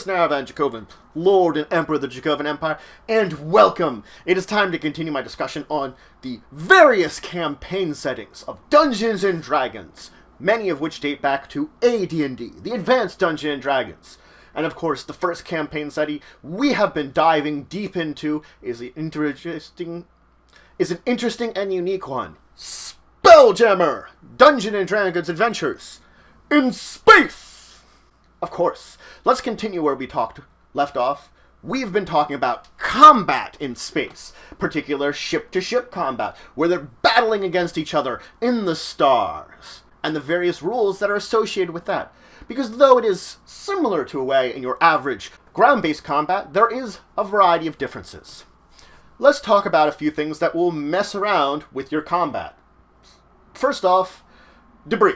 Snaravan Dracovin, Lord and Emperor of the Dracovin Empire, and welcome! It is time to continue my discussion on the various campaign settings of Dungeons & Dragons, many of which date back to AD&D, the Advanced Dungeons & Dragons. And of course, the first campaign setting we have been diving deep into is an interesting and unique one. Spelljammer! Dungeons & Dragons Adventures in Space! Of course, let's continue where we left off. We've been talking about combat in space, particular ship-to-ship combat, where they're battling against each other in the stars, and the various rules that are associated with that. Because though it is similar to a way in your average ground-based combat, there is a variety of differences. Let's talk about a few things that will mess around with your combat. First off, debris.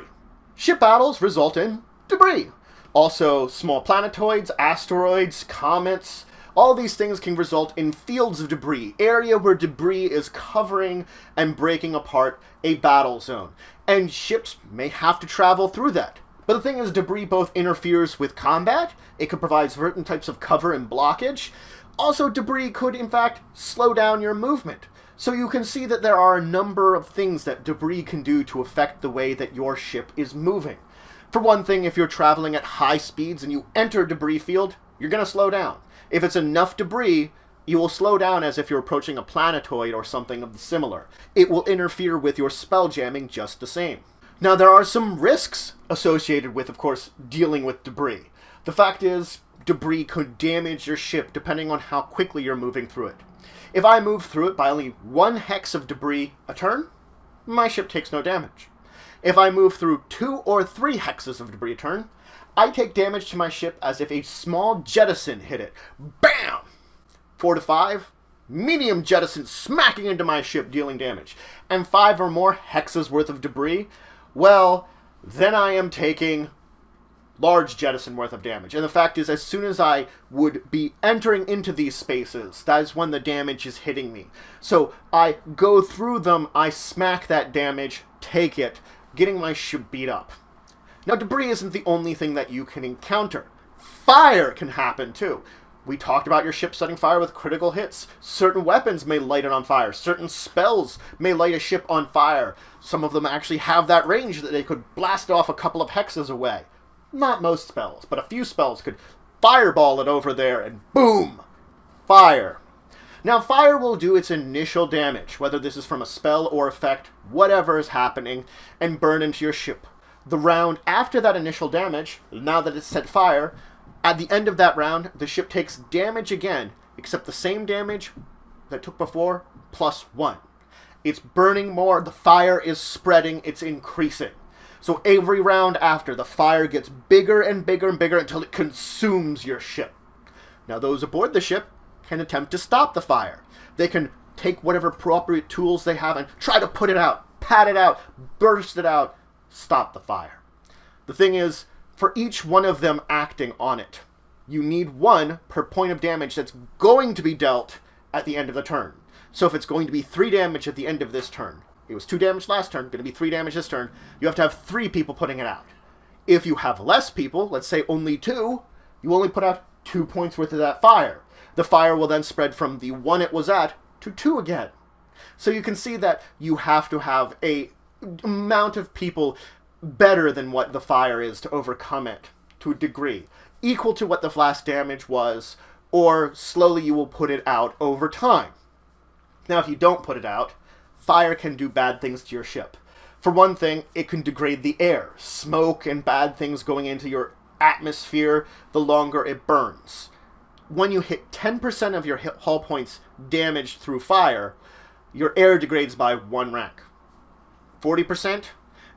Ship battles result in debris. Also, small planetoids, asteroids, comets, all these things can result in fields of debris, area where debris is covering and breaking apart a battle zone. And ships may have to travel through that. But the thing is, debris both interferes with combat, it could provide certain types of cover and blockage. Also, debris could, in fact, slow down your movement. So you can see that there are a number of things that debris can do to affect the way that your ship is moving. For one thing, if you're traveling at high speeds and you enter a debris field, you're going to slow down. If it's enough debris, you will slow down as if you're approaching a planetoid or something of the similar. It will interfere with your spell jamming just the same. Now, there are some risks associated with, of course, dealing with debris. The fact is, debris could damage your ship depending on how quickly you're moving through it. If I move through it by only 1 hex of debris a turn, my ship takes no damage. If I move through 2 or 3 hexes of debris a turn, I take damage to my ship as if a small jettison hit it. BAM! 4 to 5, medium jettison smacking into my ship, dealing damage. And 5 or more hexes worth of debris, well, then I am taking large jettison worth of damage. And the fact is, as soon as I would be entering into these spaces, that is when the damage is hitting me. So I go through them, I smack that damage, take it, getting my ship beat up. Now, debris isn't the only thing that you can encounter. Fire can happen too. We talked about your ship setting fire with critical hits. Certain weapons may light it on fire. Certain spells may light a ship on fire. Some of them actually have that range that they could blast off a couple of hexes away. Not most spells, but a few spells could fireball it over there and boom! Fire. Now, fire will do its initial damage, whether this is from a spell or effect, whatever is happening, and burn into your ship. The round after that initial damage, now that it's set fire, at the end of that round, the ship takes damage again, except the same damage that it took before, plus 1. It's burning more, the fire is spreading, it's increasing. So every round after, the fire gets bigger and bigger and bigger until it consumes your ship. Now, those aboard the ship can attempt to stop the fire. They can take whatever appropriate tools they have and try to put it out, pat it out, burst it out, stop the fire. The thing is, for each one of them acting on it, you need 1 per point of damage that's going to be dealt at the end of the turn. So if it's going to be 3 damage at the end of this turn, it was 2 damage last turn, going to be 3 damage this turn, you have to have 3 people putting it out. If you have less people, let's say only 2, you only put out 2 points worth of that fire. The fire will then spread from the 1 it was at to 2 again. So you can see that you have to have a amount of people better than what the fire is to overcome it to a degree, equal to what the last damage was, or slowly you will put it out over time. Now, if you don't put it out, fire can do bad things to your ship. For one thing, it can degrade the air, smoke and bad things going into your atmosphere the longer it burns. When you hit 10% of your hull points damaged through fire, your air degrades by 1 rank. 40%?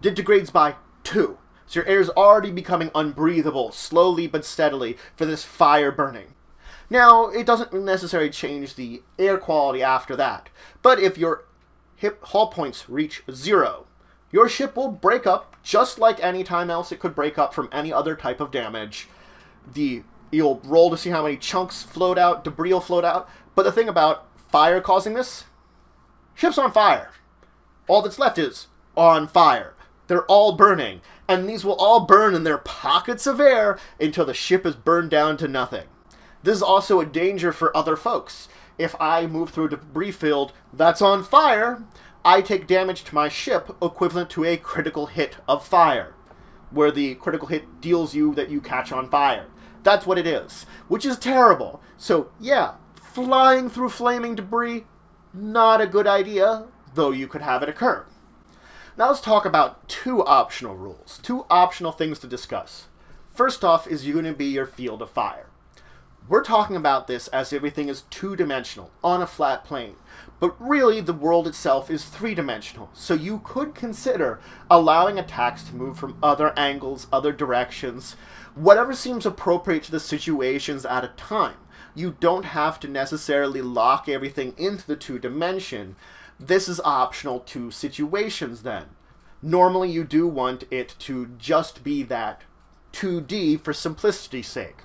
It degrades by 2. So your air is already becoming unbreathable, slowly but steadily, for this fire burning. Now, it doesn't necessarily change the air quality after that, but if your hull points reach 0, your ship will break up just like any time else it could break up from any other type of damage. You'll roll to see how many chunks float out, debris will float out, but the thing about fire causing this, ship's on fire. All that's left is on fire. They're all burning, and these will all burn in their pockets of air until the ship is burned down to nothing. This is also a danger for other folks. If I move through a debris field that's on fire, I take damage to my ship equivalent to a critical hit of fire, where the critical hit deals you that you catch on fire. That's what it is, which is terrible. So yeah, flying through flaming debris, not a good idea, though you could have it occur. Now let's talk about two optional rules, two optional things to discuss. First off is going to be your field of fire. We're talking about this as everything is two-dimensional, on a flat plane. But really, the world itself is three-dimensional, so you could consider allowing attacks to move from other angles, other directions, whatever seems appropriate to the situations at a time. You don't have to necessarily lock everything into the two-dimension. This is optional to situations then. Normally you do want it to just be that 2D for simplicity's sake.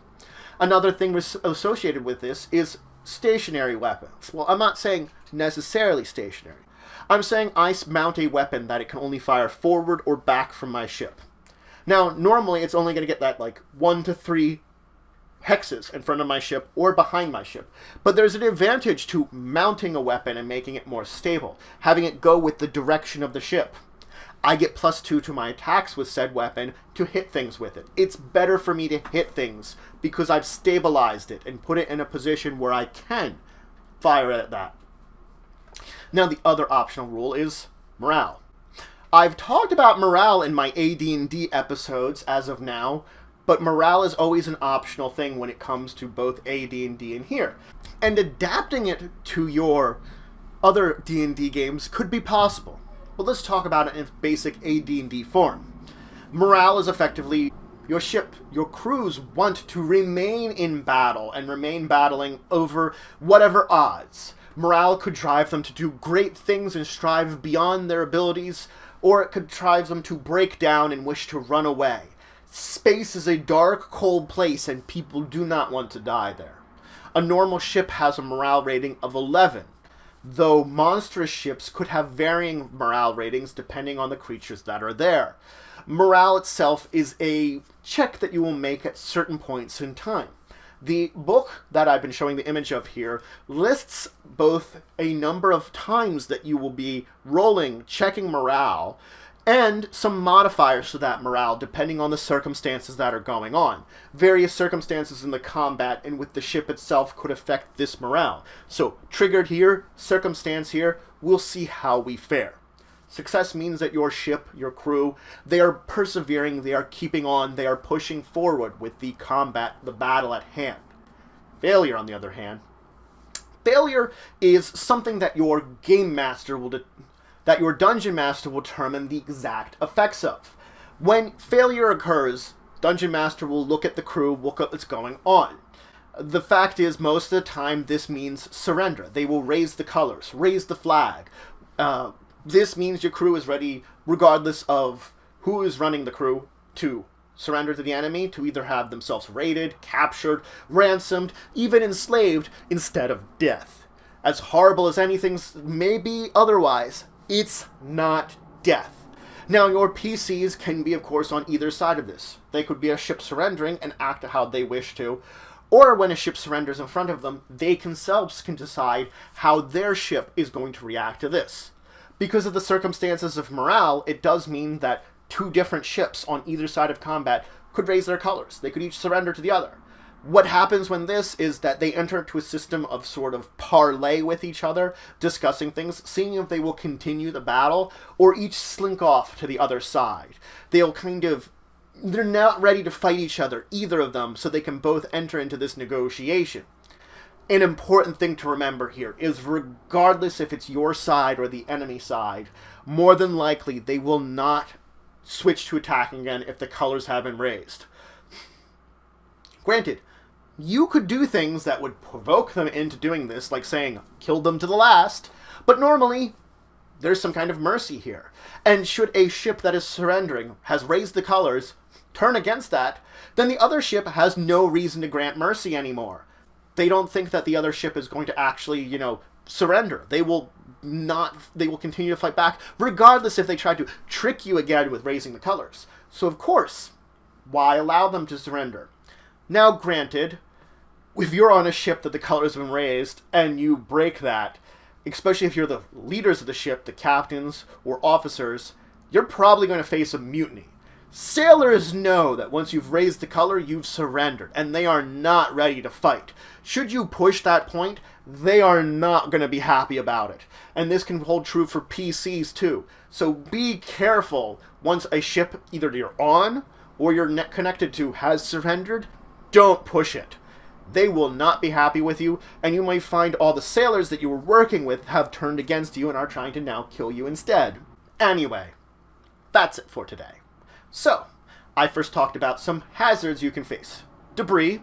Another thing associated with this is stationary weapons. Well, I'm not saying necessarily stationary. I'm saying I mount a weapon that it can only fire forward or back from my ship. Now, normally it's only going to get that like 1 to 3 hexes in front of my ship or behind my ship. But there's an advantage to mounting a weapon and making it more stable, having it go with the direction of the ship. I get +2 to my attacks with said weapon to hit things with it. It's better for me to hit things because I've stabilized it and put it in a position where I can fire at that. Now the other optional rule is morale. I've talked about morale in my AD&D episodes as of now, but morale is always an optional thing when it comes to both AD&D and here. And adapting it to your other D&D games could be possible. But let's talk about it in basic AD&D form. Morale is effectively your ship, your crews want to remain in battle and remain battling over whatever odds. Morale could drive them to do great things and strive beyond their abilities, or it could drive them to break down and wish to run away. Space is a dark, cold place, and people do not want to die there. A normal ship has a morale rating of 11, though monstrous ships could have varying morale ratings depending on the creatures that are there. Morale itself is a check that you will make at certain points in time. The book that I've been showing the image of here lists both a number of times that you will be rolling, checking morale, and some modifiers to that morale depending on the circumstances that are going on. Various circumstances in the combat and with the ship itself could affect this morale. So, triggered here, circumstance here, we'll see how we fare. Success means that your ship, your crew, they are persevering, they are keeping on, they are pushing forward with the combat, the battle at hand. Failure, on the other hand. Failure is something that your game master will that your dungeon master will determine the exact effects of. When failure occurs, dungeon master will look at the crew, look at what's going on. The fact is, most of the time, this means surrender. They will raise the colors, raise the flag. This means your crew is ready, regardless of who is running the crew, to surrender to the enemy, to either have themselves raided, captured, ransomed, even enslaved, instead of death. As horrible as anything may be otherwise, it's not death. Now, your PCs can be, of course, on either side of this. They could be a ship surrendering and act how they wish to, or when a ship surrenders in front of them, they themselves can decide how their ship is going to react to this. Because of the circumstances of morale, it does mean that two different ships on either side of combat could raise their colors. They could each surrender to the other. What happens when this is that they enter into a system of sort of parley with each other, discussing things, seeing if they will continue the battle, or each slink off to the other side. They're not ready to fight each other, either of them, so they can both enter into this negotiation. An important thing to remember here is regardless if it's your side or the enemy side, more than likely they will not switch to attacking again if the colors have been raised. Granted, you could do things that would provoke them into doing this, like saying, kill them to the last, but normally, there's some kind of mercy here. And should a ship that is surrendering, has raised the colors, turn against that, then the other ship has no reason to grant mercy anymore. They don't think that the other ship is going to actually, surrender. They will they will continue to fight back, regardless if they try to trick you again with raising the colors. So of course, why allow them to surrender? Now granted, if you're on a ship that the colors have been raised, and you break that, especially if you're the leaders of the ship, the captains or officers, you're probably going to face a mutiny. Sailors know that once you've raised the color, you've surrendered, and they are not ready to fight. Should you push that point, they are not going to be happy about it. And this can hold true for PCs too. So be careful once a ship either you're on or you're connected to has surrendered, don't push it. They will not be happy with you, and you might find all the sailors that you were working with have turned against you and are trying to now kill you instead. Anyway, that's it for today. So, I first talked about some hazards you can face. Debris,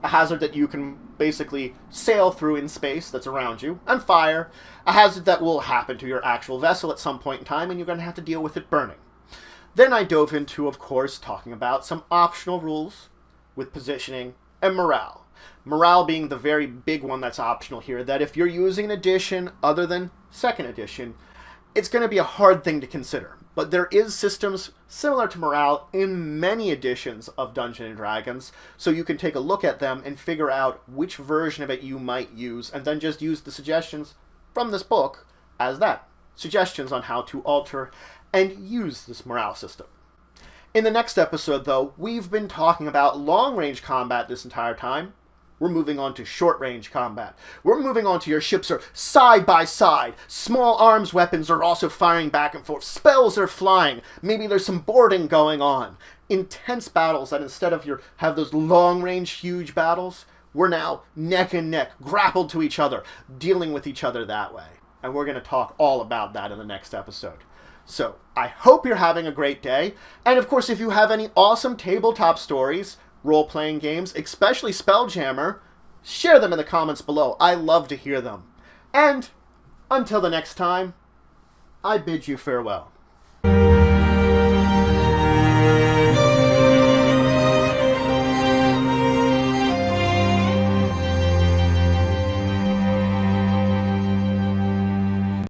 a hazard that you can basically sail through in space that's around you, and fire, a hazard that will happen to your actual vessel at some point in time and you're going to have to deal with it burning. Then I dove into, of course, talking about some optional rules with positioning and morale. Morale being the very big one that's optional here, that if you're using an edition other than 2nd edition, it's going to be a hard thing to consider. But there is systems similar to morale in many editions of Dungeons & Dragons, so you can take a look at them and figure out which version of it you might use, and then just use the suggestions from this book as that. Suggestions on how to alter and use this morale system. In the next episode, though, we've been talking about long-range combat this entire time. We're moving on to short-range combat. We're moving on to your ships are side by side. Small arms weapons are also firing back and forth. Spells are flying. Maybe there's some boarding going on. Intense battles that instead of have those long-range huge battles, we're now neck and neck, grappled to each other, dealing with each other that way. And we're going to talk all about that in the next episode. So, I hope you're having a great day. And of course, if you have any awesome tabletop stories, role-playing games, especially Spelljammer, share them in the comments below. I love to hear them. And until the next time, I bid you farewell.